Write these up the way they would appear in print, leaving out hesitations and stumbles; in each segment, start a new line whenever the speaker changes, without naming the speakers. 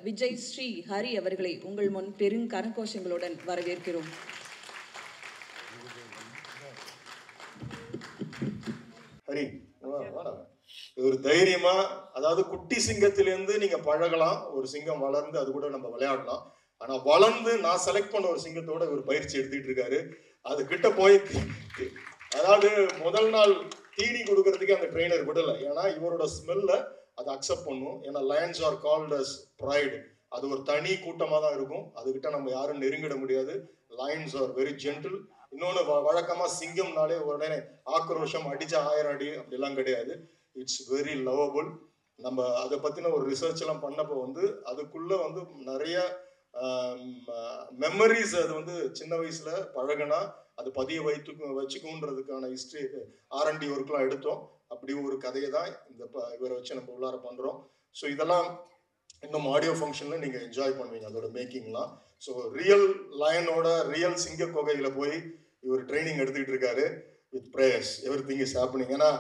விஜய் ஸ்ரீ ஹரி அவர்களை உங்கள் முன் பெருங்கரகோஷங்களுடன் வரவேற்கிறோம்.
ஹரி ஒரு தைரியமா, அதாவது குட்டி சிங்கத்திலிருந்து நீங்க பழகலாம், ஒரு சிங்கம் வளர்ந்து அது கூட நம்ம விளையாடலாம். ஆனா வளர்ந்து நான் செலக்ட் பண்ண ஒரு சிங்கத்தோட ஒரு பயிற்சி எடுத்துட்டு இருக்காரு. அது கிட்ட போய் அதாவது முதல் நாள் தீனி கொடுக்கறதுக்கு அந்த ட்ரெயினர் விடல. ஏன்னா இவரோட ஸ்மெல்ல அதை அக்செப்ட் பண்ணும். ஏன்னா lions are called as pride. அது ஒரு தனி கூட்டமாக தான் இருக்கும். அதுகிட்ட நம்ம யாரும் நெருங்கிட முடியாது. Lions are very gentle. இன்னொன்று வழக்கமாக சிங்கம்னாலே உடனே ஆக்ரோஷம், அடிச்ச 1000 அடி அப்படிலாம் கிடையாது. It's very lovable. நம்ம அதை பற்றின ஒரு ரிசர்ச் எல்லாம் பண்ணப்போ அதுக்குள்ள நிறைய மெமரிஸ். அது சின்ன வயசுல பழகினா அது பதிய வச்சுக்குன்றதுக்கான ஹிஸ்டரி R&D ஒர்க்லாம் எடுத்தோம். அப்படி ஒரு கதையை தான் இவரை வச்சு நம்ம உள்ளார பண்றோம். ஸோ இதெல்லாம் இன்னும் ஆடியோ ஃபங்க்ஷன்ல நீங்க என்ஜாய் பண்ணுவீங்க அதோட மேக்கிங்லாம். ஸோ ரியல் லயனோட ரியல் சிங்க கொகையில போய் இவர் ட்ரைனிங் எடுத்துக்கிட்டு இருக்காரு. With prayers every thing is happening. ஏன்னா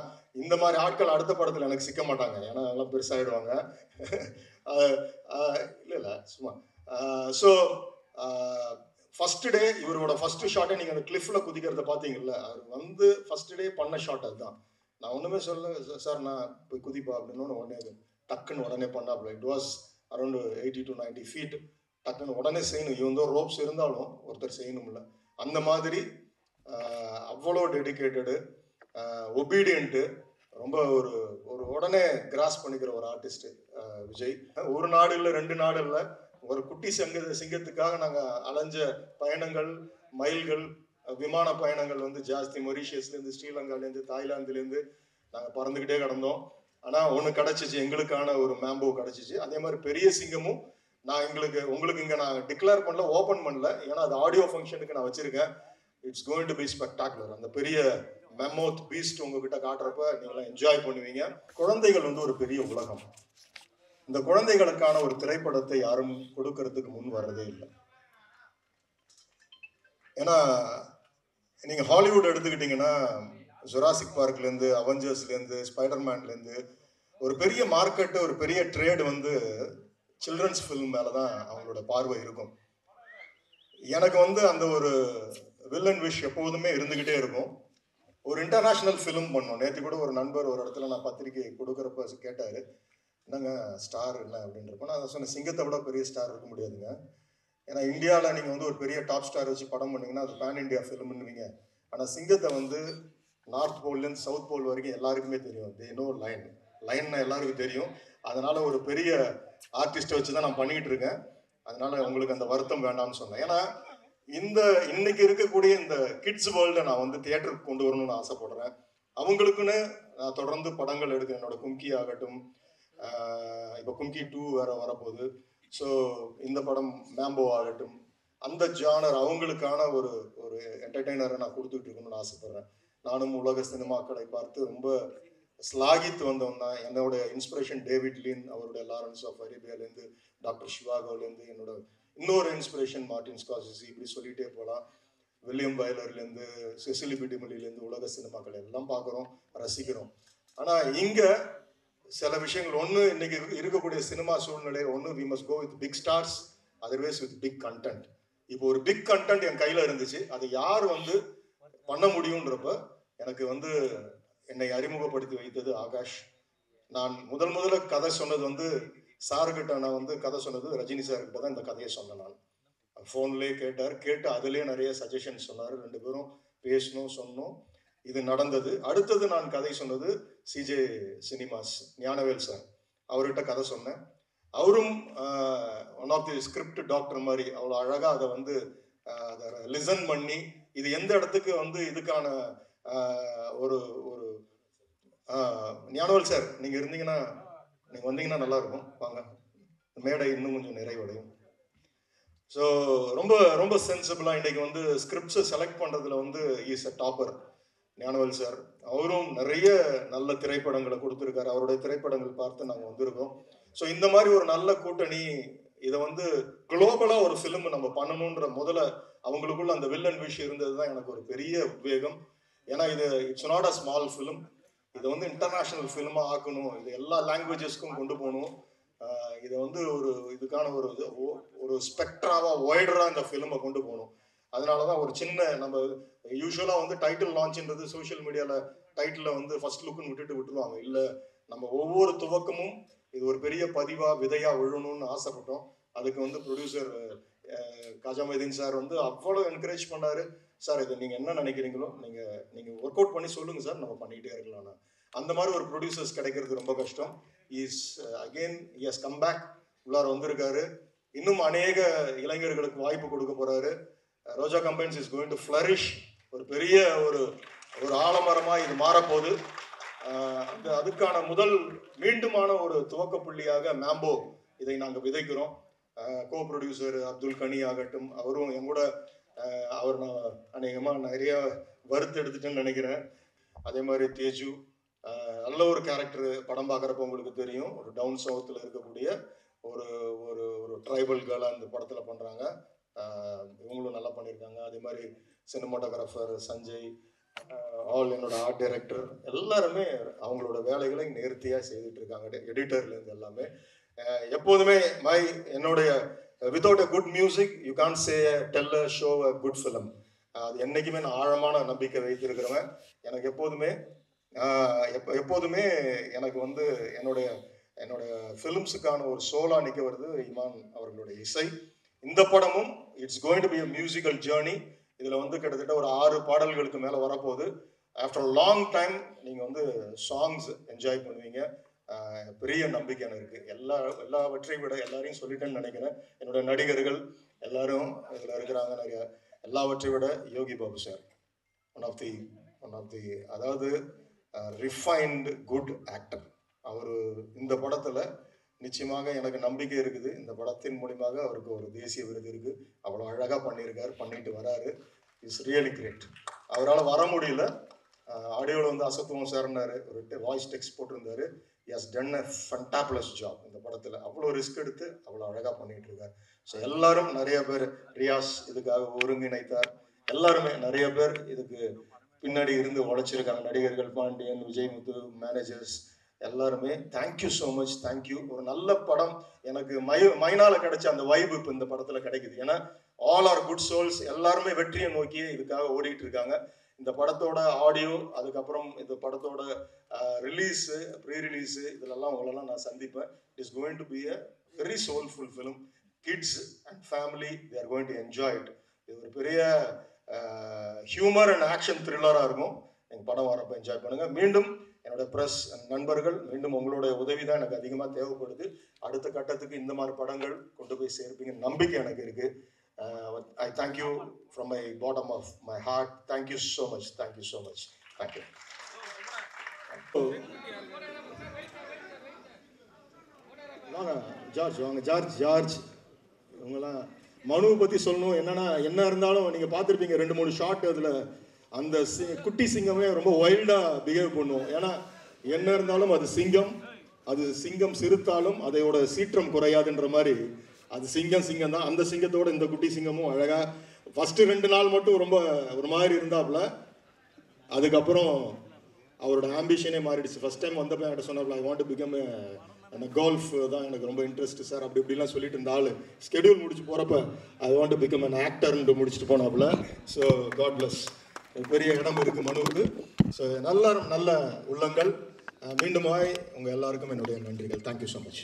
இந்த மாதிரி ஆட்கள் அடுத்த படத்துல எனக்கு சிக்க மாட்டாங்க. ஏன்னா எல்லாம் பெருசாயிடுவாங்க. இல்லை சும்மா. ஸோ ஃபர்ஸ்ட் டே இவரோட ஃபர்ஸ்ட் ஷாட்டை நீங்க அந்த கிளிஃப்ல குதிக்கிறத பாத்தீங்கல்ல, அது ஃபர்ஸ்ட் டே பண்ண ஷாட் அதுதான். நான் ஒண்ணுமே சொல்ல, சார் நான் போய் குதிப்பா அப்படின்னு உடனே டக்குன்னு உடனே பண்ணாப்ல. It was around 80 to 90 feet. டக்குன்னு உடனே செய்யணும். இவன் ரோப்ஸ் இருந்தாலும் ஒருத்தர் செய்யணும்ல. அந்த மாதிரி அவ்வளோ டெடிக்கேட்டடு, ஒபீடியன்ட்டு, ரொம்ப ஒரு ஒரு உடனே கிராஸ் பண்ணிக்கிற ஒரு ஆர்டிஸ்ட் விஜய். ஒரு நாடு இல்லை, 2 நாடு இல்லை, ஒரு குட்டி சிங்கத்துக்காக நாங்கள் அலைஞ்ச பயணங்கள், மைல்கள், விமான பயணங்கள் ஜாஸ்தி. மொரீஷியஸ்லேருந்து, ஸ்ரீலங்காலேருந்து, தாய்லாந்துலேருந்து நாங்கள் பறந்துக்கிட்டே கிடந்தோம். ஆனால் ஒன்று கிடச்சிச்சு, எங்களுக்கான ஒரு மேம்போ கிடச்சிச்சு. அதே மாதிரி பெரிய சிங்கமும் நான் உங்களுக்கு இங்கே நான் டிக்ளேர் பண்ணல, ஓப்பன் பண்ணல. ஏன்னா அது ஆடியோ ஃபங்க்ஷனுக்கு நான் வச்சிருக்கேன். It's going to be spectacular. அந்த பெரிய மெமோத் பீஸ்ட் உங்ககிட்ட காட்டுறப்ப நீங்களாம் என்ஜாய் பண்ணுவீங்க. குழந்தைகள் ஒரு பெரிய உலகம். இந்த குழந்தைகளுக்கான ஒரு திரைப்படத்தை யாரும் கொடுக்கறதுக்கு முன் வர்றதே இல்லை. ஏன்னா நீங்க ஹாலிவுட் எடுத்துக்கிட்டீங்கன்னா, ஜுராசிக் பார்க்லேருந்து, அவெஞ்சர்ஸ்லேருந்து, ஸ்பைடர்மேன்லேருந்து ஒரு பெரிய மார்க்கெட்டு, ஒரு பெரிய ட்ரேடு சில்ட்ரன்ஸ் ஃபிலிம் மேலே தான் அவங்களோட பார்வை இருக்கும். எனக்கு அந்த ஒரு வில்லன் விஷ் எப்போதுமே இருந்துக்கிட்டே இருக்கும். ஒரு இன்டர்நேஷ்னல் ஃபிலிம் பண்ணோம். நேற்று கூட ஒரு நண்பர் ஒரு இடத்துல நான் பத்திரிக்கை கொடுக்குறப்ப கேட்டார், என்னங்க ஸ்டார் என்ன அப்படின்றப்ப நான் சொன்னேன், சிங்கத்தை விட பெரிய ஸ்டார் இருக்க முடியாதுங்க. ஏன்னா இந்தியாவில் நீங்கள் ஒரு பெரிய டாப் ஸ்டார் வச்சு படம் பண்ணிங்கன்னா அது பேன் இண்டியா ஃபிலிம்னுவீங்க. ஆனால் சிங்கத்தை நார்த் போல்லேருந்து சவுத் போல் வரைக்கும் எல்லாருக்குமே தெரியும். தே நோ லைன்னா எல்லாருக்கும் தெரியும். அதனால ஒரு பெரிய ஆர்டிஸ்ட்டை வச்சு தான் நான் பண்ணிக்கிட்டு இருக்கேன். அதனால உங்களுக்கு அந்த வருத்தம் வேண்டாம்னு சொன்னேன். ஏன்னா இன்னைக்கு இருக்கக்கூடிய இந்த கிட்ஸ் வேர்ல்டை நான் தியேட்டருக்கு கொண்டு வரணும்னு ஆசைப்படுறேன். அவங்களுக்குன்னு நான் தொடர்ந்து படங்கள் எடுக்கிறேன். என்னோட கும்கி ஆகட்டும், இப்போ கும்கி 2 வேற வரப்போகுது. ஸோ இந்த படம் மேம்போ ஆகட்டும், அந்த ஜானர் அவங்களுக்கான ஒரு ஒரு என்டர்டெய்னரை நான் கொடுத்துட்டு இருக்கணும்னு ஆசைப்படுறேன். நானும் உலக சினிமாக்களை பார்த்து ரொம்ப ஸ்லாகித்து வந்தவன் தான். என்னோட இன்ஸ்பிரேஷன் டேவிட் லீன், அவருடைய லாரன்ஸ் ஆஃப் அரேபியாலேருந்து, டாக்டர் சிவாகோலேருந்து, என்னோட இன்னொரு இன்ஸ்பிரேஷன் மார்டின் ஸ்கார்செஸி, இப்படி சொல்லிகிட்டே போகலாம். வில்லியம் வைலர்லேருந்து, செசிலி பி டிமிலிலேருந்து உலக சினிமாக்கள் எல்லாம் பார்க்குறோம், ரசிக்கிறோம். ஆனால் இங்கே சில விஷயங்கள் இன்னைக்கு இருக்கக்கூடிய சினிமா சூழ்நிலை we must go with big stars, otherwise with big content. இப்போ ஒரு பிக் கண்டென்ட் என் கையில் இருந்துச்சு. அதை யார் பண்ண முடியுன்றப்ப எனக்கு என்னை அறிமுகப்படுத்தி வைத்தது ஆகாஷ். நான் முதல்ல கதை சொன்னது சாருக்கிட்ட நான் கதை சொன்னது ரஜினி சார்கிட்ட தான் இந்த கதையை சொன்னேன். நான் ஃபோன்லேயே கேட்டு அதுலேயே நிறைய சஜஷன் சொன்னார். 2 பேரும் பேசணும், சொன்னோம், இது நடந்தது. அடுத்தது நான் கதை சொன்னது சிஜே சினிமாஸ் ஞானவேல் சார், அவர்கிட்ட கதை சொன்னேன். அவரும் one of the script doctor மாதிரி அவ்வளோ அழகாக அதை லிசன் பண்ணி, இது எந்த இடத்துக்கு இதுக்கான ஒரு ஒரு ஞானவேல் சார் நீங்கள் இருந்தீங்கன்னா, நீங்கள் வந்தீங்கன்னா நல்லா இருக்கும், வாங்க, மேடை இன்னும் கொஞ்சம் நிறைவடையும். ஸோ ரொம்ப ரொம்ப சென்சிபிளாக இன்னைக்கு ஸ்கிரிப்ட்ஸை செலக்ட் பண்ணுறதுல is a topper Gnanavel sir. அவரும் நிறைய நல்ல திரைப்படங்களை கொடுத்துருக்காரு. அவருடைய திரைப்படங்கள் பார்த்து நாங்கள் வந்திருக்கோம். ஸோ இந்த மாதிரி ஒரு நல்ல கூட்டணி இதை குளோபலாக ஒரு ஃபிலிம் நம்ம பண்ணணுன்ற முதல்ல அவங்களுக்குள்ள அந்த வில்லன் விஷயம் இருந்தது தான் எனக்கு ஒரு பெரிய உத்வேகம். ஏன்னா it's not a small film. இதை இன்டர்நேஷ்னல் ஃபிலிமாக ஆக்கணும், இது எல்லா லாங்குவேஜஸ்க்கும் கொண்டு போகணும். இதை வந்து ஒரு இதுக்கான ஒரு ஸ்பெக்ட்ராவாக ஒய்டராக இந்த ஃபிலிமை கொண்டு போகணும். அதனால தான் ஒரு சின்ன நம்ம யூஸ்வலாக வந்து டைட்டில் லான்ச்ன்றது சோஷியல் மீடியாவில் டைட்டிலில் வந்து ஃபர்ஸ்ட் லுக்குன்னு விட்டுருவாங்க. இல்லை, நம்ம ஒவ்வொரு துவக்கமும் இது ஒரு பெரிய பதிவாக விதையாக விழணும்னு ஆசைப்பட்டோம். அதுக்கு வந்து ப்ரொடியூசர் காஜா மைதீன் சார் வந்து அவ்வளோ என்கரேஜ் பண்ணார். சார் இது நீங்கள் என்ன நினைக்கிறீங்களோ நீங்கள் ஒர்க் அவுட் பண்ணி சொல்லுங்கள் சார், நம்ம பண்ணிகிட்டே இருக்கலாம். அந்த மாதிரி ஒரு ப்ரொடியூசர்ஸ் கிடைக்கிறது ரொம்ப கஷ்டம். அகெயின் ஹஸ் கம் பேக், உள்ளார வந்திருக்காரு. இன்னும் அநேக இளைஞர்களுக்கு வாய்ப்பு கொடுக்க போறாரு. Roja combines is going to flourish. ஒரு பெரிய ஒரு ஆலமரமாக இது மாறப்போகுது. அதுக்கான மீண்டுமான ஒரு துவக்க புள்ளியாக மேம்போ இதை நாங்கள் விதைக்கிறோம். கோ ப்ரொடியூசர் அப்துல் கனி ஆகட்டும், அவரும் என் கூட அவர் நான் அநேகமாக நிறைய வறுத்து எடுத்துட்டேன்னு நினைக்கிறேன். அதே மாதிரி தேஜு நல்ல ஒரு கேரக்டர். படம் பார்க்குறப்ப உங்களுக்கு தெரியும், ஒரு டவுன் சவுத்தில் இருக்கக்கூடிய ஒரு ஒரு ட்ரைபல் கேர்ளாக இந்த படத்தில் பண்ணுறாங்க. இவங்களும் நல்லா பண்ணியிருக்காங்க. அதே மாதிரி சினிமாட்டோகிராஃபர் சஞ்சய், என்னோட ஆர்ட் டைரக்டர் எல்லாருமே அவங்களோட வேலைகளை நேர்த்தியாக செய்துட்டு இருக்காங்க. எடிட்டர்லேருந்து எல்லாமே எப்போதுமே என்னுடைய without a good music you can't say tell a show a good film. அது என்றைக்குமே நான் ஆழமான நம்பிக்கை வைத்திருக்கிறவன். எனக்கு எப்போதுமே எனக்கு வந்து என்னோட ஃபிலிம்ஸுக்கான ஒரு சோலா நிற்க வருது இமான் அவர்களுடைய இசை. இந்த படமும் it's going to be a musical journey. இதில் வந்து கிட்டத்தட்ட ஒரு 6 பாடல்களுக்கு மேலே வரப்போகுது. ஆஃப்டர் லாங் டைம் நீங்கள் வந்து சாங்ஸ் என்ஜாய் பண்ணுவீங்க. பெரிய நம்பிக்கை எனக்கு இருக்குது. எல்லாவற்றையும் விட எல்லாரையும் சொல்லிட்டேன்னு நினைக்கிறேன். என்னோட நடிகர்கள் எல்லாரும் இதில் இருக்கிறாங்க. நிறைய எல்லாவற்றை விட Yogi Babu sir one of the அதாவது ரிஃபைன்டு குட் ஆக்டர். அவர் இந்த படத்தில் நிச்சயமாக எனக்கு நம்பிக்கை இருக்குது. இந்த படத்தின் மூலியமாக அவருக்கு ஒரு தேசிய விருது இருக்குது. அவ்வளோ அழகாக பண்ணிட்டு வராரு. It's really great. அவரால் வர முடியல. ஆடியோவில் வந்து அசத்துவம் சார்னாரு, ஒரு வாய்ஸ் டெக்ஸ்ட் போட்டிருந்தாரு. Has done a fantabulous job இந்த படத்தில். அவ்வளோ ரிஸ்க் எடுத்து அவ்வளோ அழகாக பண்ணிட்டு இருக்காரு. ஸோ எல்லாரும் நிறைய பேர், ரியாஸ் இதுக்காக ஒருங்கிணைத்தார். எல்லாருமே நிறைய பேர் இதுக்கு பின்னாடி இருந்து உழைச்சிருக்காங்க. நடிகர்கள் பாண்டியன், விஜய்முத்து, மேனேஜர்ஸ் எல்லாருமே தேங்க்யூ ஸோ மச். தேங்க்யூ. ஒரு நல்ல படம் எனக்கு மைனால கிடைச்ச அந்த வைப் இப்போ இந்த படத்தில் கிடைக்குது. ஏன்னா ஆல் ஆர் குட் சோல்ஸ், எல்லாருமே வெற்றியை நோக்கியே இதுக்காக ஓடிட்டு இருக்காங்க. இந்த படத்தோட ஆடியோ, அதுக்கப்புறம் இந்த படத்தோட ரிலீஸு, ப்ரீ ரிலீஸு, இதிலெல்லாம் உங்களெல்லாம் நான் சந்திப்பேன். It is going to be a very soulful film. Kids and family they are going to enjoy it. இது ஒரு பெரிய ஹியூமர் அண்ட் ஆக்ஷன் த்ரில்லராக இருக்கும். எங்கள் படம் வரப்போ என்ஜாய் பண்ணுங்கள். மீண்டும் என்னோட ப்ரெஸ் மீண்டும் உங்களுடைய உதவி தான் எனக்கு அதிகமாக தேவைப்படுது. அடுத்த கட்டத்துக்கு இந்த மாதிரி படங்கள் கொண்டு போய் சேர்ப்பீங்க நம்பிக்கை எனக்கு இருக்குது. I thank you from my bottom of my heart. Thank you so much. Thank you so much. Thank you. George இவங்கெல்லாம் மனுவை பற்றி சொல்லணும். என்ன இருந்தாலும் நீங்கள் பார்த்துருப்பீங்க 2-3 ஷார்ட். அதில் அந்த குட்டி சிங்கமே ரொம்ப வைல்டாக பிஹேவ் பண்ணுவோம். ஏன்னா என்ன இருந்தாலும் அது சிங்கம் சிறுத்தாலும் அதையோட சீற்றம் குறையாதுன்ற மாதிரி அது சிங்கம் தான். அந்த சிங்கத்தோட இந்த குட்டி சிங்கமும் அழகா ஃபர்ஸ்ட் 2 நாள் மட்டும் ரொம்ப ஒரு மாதிரி இருந்தாப்புல. அதுக்கப்புறம் அவரோட ஆம்பிஷனே மாறிடுச்சு. ஃபர்ஸ்ட் டைம் வந்தப்போ என்கிட்ட சொன்னாப்புல, ஐ வாண்ட் டு பிகம் கோல்ஃப் தான் எனக்கு ரொம்ப இன்ட்ரெஸ்ட் சார், அப்படி இப்படிலாம் சொல்லிட்டு இருந்த ஆள் ஸ்கெடியூல் முடிச்சு போகிறப்ப I want to become an ஆக்டர்ன்னு முடிச்சுட்டு போனாப்புல. So God plus. பெரிய இடம் இருக்குது மனுவுக்கு. ஸோ நல்ல உள்ளங்கள். மீண்டுமாய் உங்கள் எல்லாருக்கும் என்னுடைய நன்றிகள். Thank you so much.